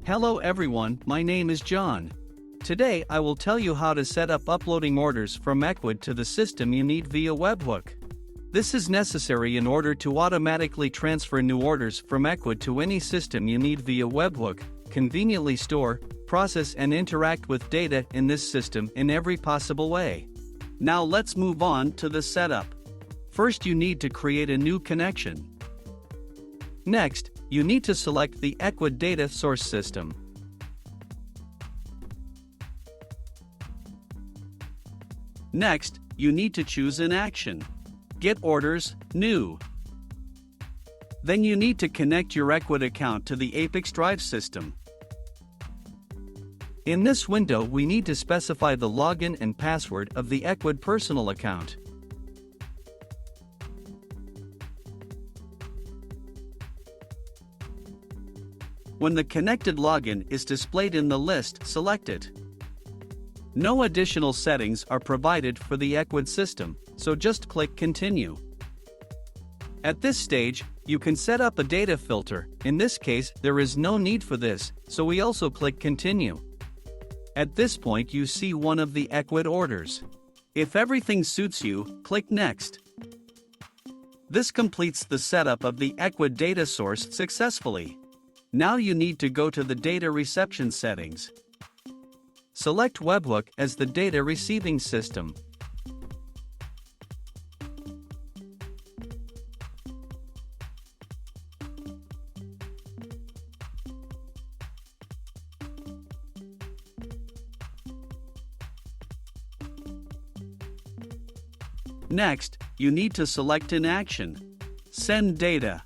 Hello everyone, my name is John. Today I will tell you how to set up uploading orders from Ecwid to the system you need via Webhook. This is necessary in order to automatically transfer new orders from Ecwid to any system you need via Webhook, conveniently store, process and interact with data in this system in every possible way. Now let's move on to the setup. First you need to create a new connection. Next, you need to select the Ecwid data source system. Next, you need to choose an action. Get orders, new. Then you need to connect your Ecwid account to the ApiX-Drive system. In this window we need to specify the login and password of the Ecwid personal account. When the connected login is displayed in the list, select it. No additional settings are provided for the Ecwid system, so just click Continue. At this stage, you can set up a data filter. In this case, there is no need for this, so we also click Continue. At this point you see one of the Ecwid orders. If everything suits you, click Next. This completes the setup of the Ecwid data source successfully. Now you need to go to the data reception settings. Select Webhook as the data receiving system. Next, you need to select an action. Send data.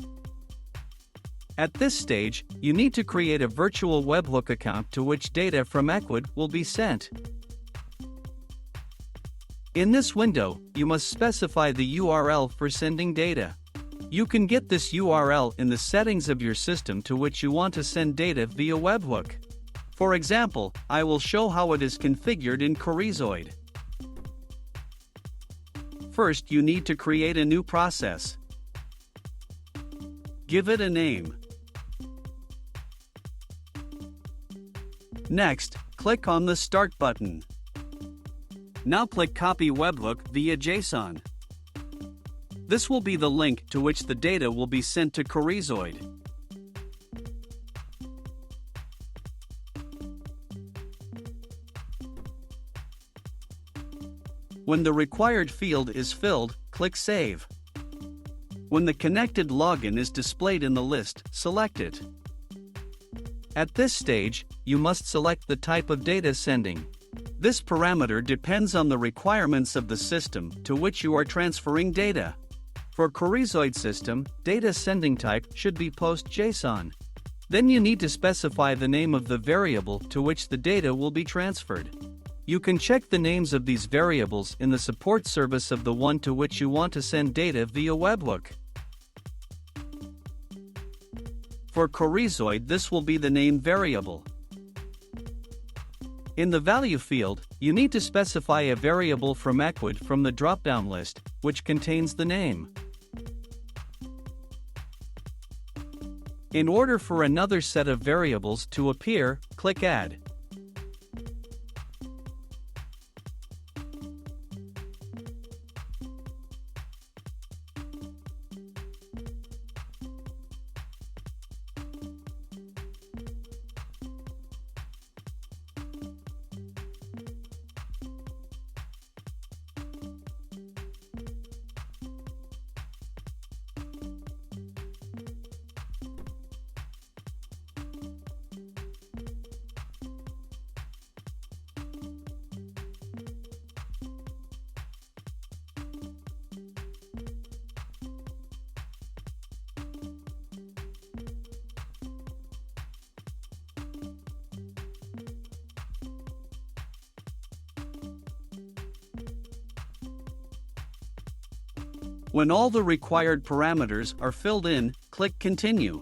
At this stage, you need to create a virtual Webhook account to which data from Ecwid will be sent. In this window, you must specify the URL for sending data. You can get this URL in the settings of your system to which you want to send data via Webhook. For example, I will show how it is configured in Chorizoid. First, you need to create a new process. Give it a name. Next, click on the Start button. Now click Copy Webhook via JSON. This will be the link to which the data will be sent to Chorizoid. When the required field is filled, click Save. When the connected login is displayed in the list, select it. At this stage, you must select the type of data sending. This parameter depends on the requirements of the system to which you are transferring data. For Chorizoid system, data sending type should be PostJSON. Then you need to specify the name of the variable to which the data will be transferred. You can check the names of these variables in the support service of the one to which you want to send data via Webhook. For Chorizoid, this will be the name variable. In the value field, you need to specify a variable from Ecwid from the drop-down list, which contains the name. In order for another set of variables to appear, click Add. When all the required parameters are filled in, click Continue.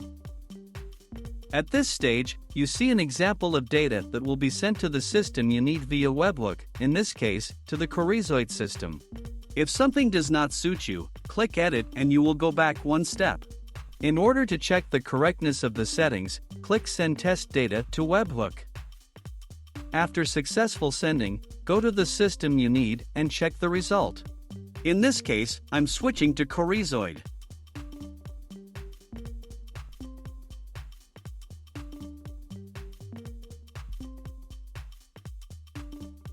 At this stage, you see an example of data that will be sent to the system you need via Webhook, in this case, to the Chorizoid system. If something does not suit you, click Edit and you will go back one step. In order to check the correctness of the settings, click click Send Test Data to Webhook. After successful sending, go to the system you need and check the result. In this case, I'm switching to Chorizoid.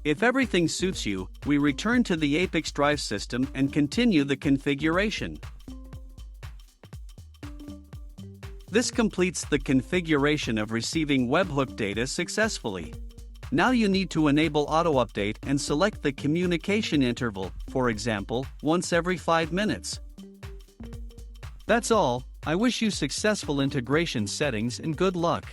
If everything suits you, we return to the ApiX-Drive system and continue the configuration. This completes the configuration of receiving webhook data successfully. Now you need to enable auto-update and select the communication interval, for example, once every 5 minutes. That's all. I wish you successful integration settings and good luck.